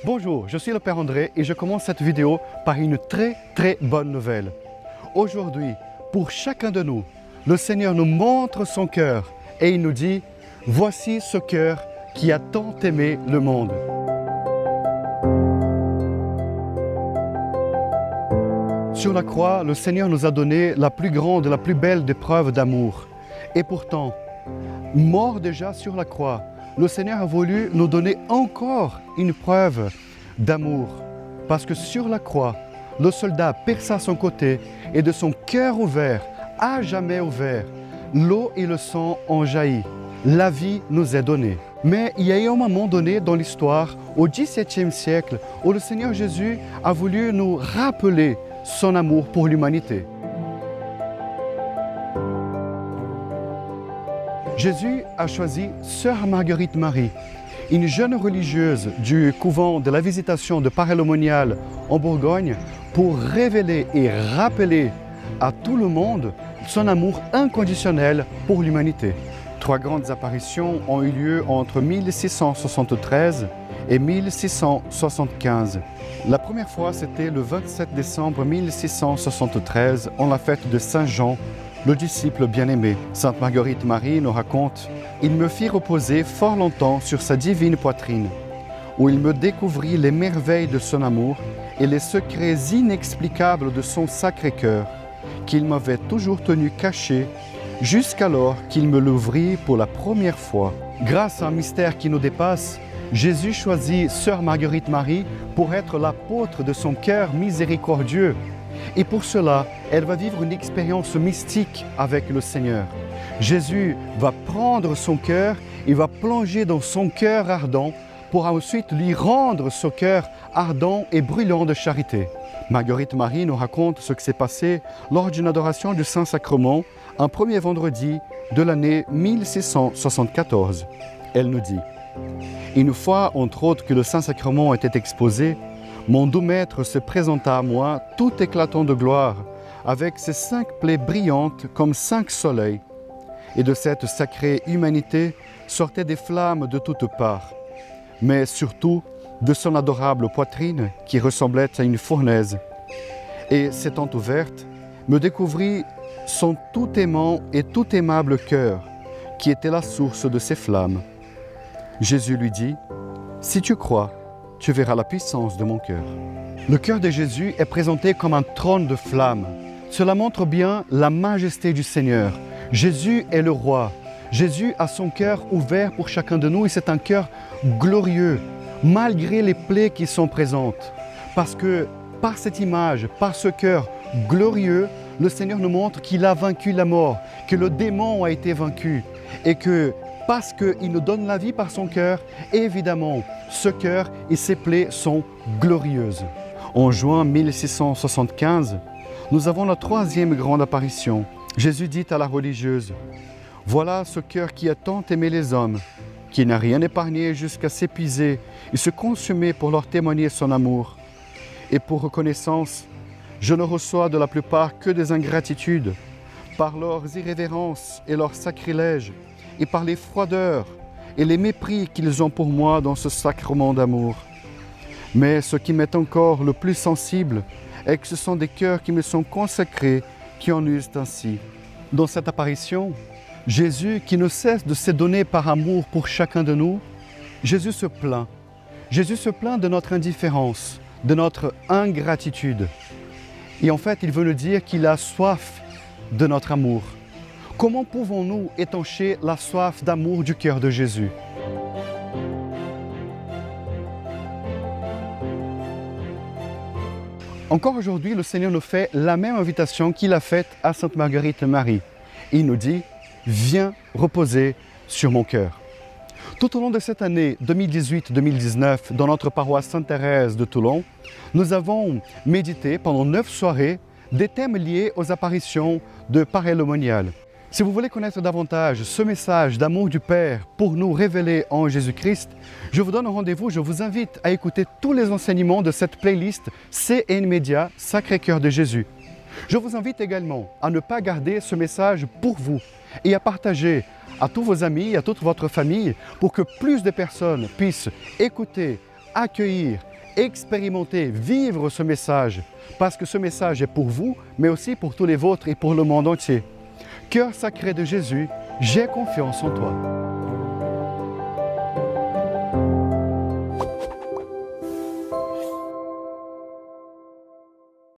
Bonjour, je suis le Père André et je commence cette vidéo par une très bonne nouvelle. Aujourd'hui, pour chacun de nous, le Seigneur nous montre son cœur et il nous dit « Voici ce cœur qui a tant aimé le monde ». Sur la croix, le Seigneur nous a donné la plus grande et la plus belle des preuves d'amour. Et pourtant, mort déjà sur la croix, le Seigneur a voulu nous donner encore une preuve d'amour. Parce que sur la croix, le soldat perça son côté et de son cœur ouvert, à jamais ouvert, l'eau et le sang ont jailli. La vie nous est donnée. Mais il y a eu un moment donné dans l'histoire, au XVIIe siècle, où le Seigneur Jésus a voulu nous rappeler son amour pour l'humanité. Jésus a choisi Sœur Marguerite Marie, une jeune religieuse du couvent de la Visitation de Paray-le-Monial en Bourgogne, pour révéler et rappeler à tout le monde son amour inconditionnel pour l'humanité. 3 grandes apparitions ont eu lieu entre 1673 et 1675. La première fois, c'était le 27 décembre 1673, en la fête de Saint Jean, le disciple bien-aimé. Sainte Marguerite Marie nous raconte « Il me fit reposer fort longtemps sur sa divine poitrine, où il me découvrit les merveilles de son amour et les secrets inexplicables de son sacré cœur, qu'il m'avait toujours tenu caché, jusqu'alors qu'il me l'ouvrit pour la première fois. » Grâce à un mystère qui nous dépasse, Jésus choisit Sœur Marguerite Marie pour être l'apôtre de son cœur miséricordieux. Et pour cela, elle va vivre une expérience mystique avec le Seigneur. Jésus va prendre son cœur, il va plonger dans son cœur ardent pour ensuite lui rendre ce cœur ardent et brûlant de charité. Marguerite Marie nous raconte ce qui s'est passé lors d'une adoration du Saint-Sacrement, un premier vendredi de l'année 1674. Elle nous dit « Une fois, entre autres, que le Saint-Sacrement était exposé, mon doux maître se présenta à moi, tout éclatant de gloire, avec ses 5 plaies brillantes comme 5 soleils. Et de cette sacrée humanité sortaient des flammes de toutes parts, mais surtout de son adorable poitrine qui ressemblait à une fournaise. Et s'étant ouverte, me découvrit son tout aimant et tout aimable cœur, qui était la source de ces flammes. Jésus lui dit « Si tu crois, tu verras la puissance de mon cœur. » Le cœur de Jésus est présenté comme un trône de flammes. Cela montre bien la majesté du Seigneur. Jésus est le roi. Jésus a son cœur ouvert pour chacun de nous et c'est un cœur glorieux, malgré les plaies qui sont présentes. Parce que par cette image, par ce cœur glorieux, le Seigneur nous montre qu'il a vaincu la mort, que le démon a été vaincu et que parce qu'il nous donne la vie par son cœur, évidemment, ce cœur et ses plaies sont glorieuses. En juin 1675, nous avons la 3e grande apparition. Jésus dit à la religieuse « Voilà ce cœur qui a tant aimé les hommes, qui n'a rien épargné jusqu'à s'épuiser et se consumer pour leur témoigner son amour. Et pour reconnaissance, je ne reçois de la plupart que des ingratitudes, par leurs irrévérences et leurs sacrilèges, et par les froideurs et les mépris qu'ils ont pour moi dans ce sacrement d'amour. Mais ce qui m'est encore le plus sensible est que ce sont des cœurs qui me sont consacrés qui en usent ainsi. » Dans cette apparition, Jésus, qui ne cesse de se donner par amour pour chacun de nous, Jésus se plaint. Jésus se plaint de notre indifférence, de notre ingratitude. Et en fait, il veut nous dire qu'il a soif de notre amour. Comment pouvons-nous étancher la soif d'amour du cœur de Jésus? Encore aujourd'hui, le Seigneur nous fait la même invitation qu'il a faite à Sainte Marguerite Marie. Il nous dit « Viens reposer sur mon cœur ». Tout au long de cette année 2018-2019, dans notre paroisse Sainte-Thérèse de Toulon, nous avons médité pendant 9 soirées des thèmes liés aux apparitions de Paray-le-Monial. Si vous voulez connaître davantage ce message d'amour du Père pour nous révéler en Jésus-Christ, je vous donne un rendez-vous, je vous invite à écouter tous les enseignements de cette playlist CN Média Sacré-Cœur de Jésus. Je vous invite également à ne pas garder ce message pour vous et à partager à tous vos amis, à toute votre famille, pour que plus de personnes puissent écouter, accueillir, expérimenter, vivre ce message, parce que ce message est pour vous, mais aussi pour tous les vôtres et pour le monde entier. Cœur sacré de Jésus, j'ai confiance en toi.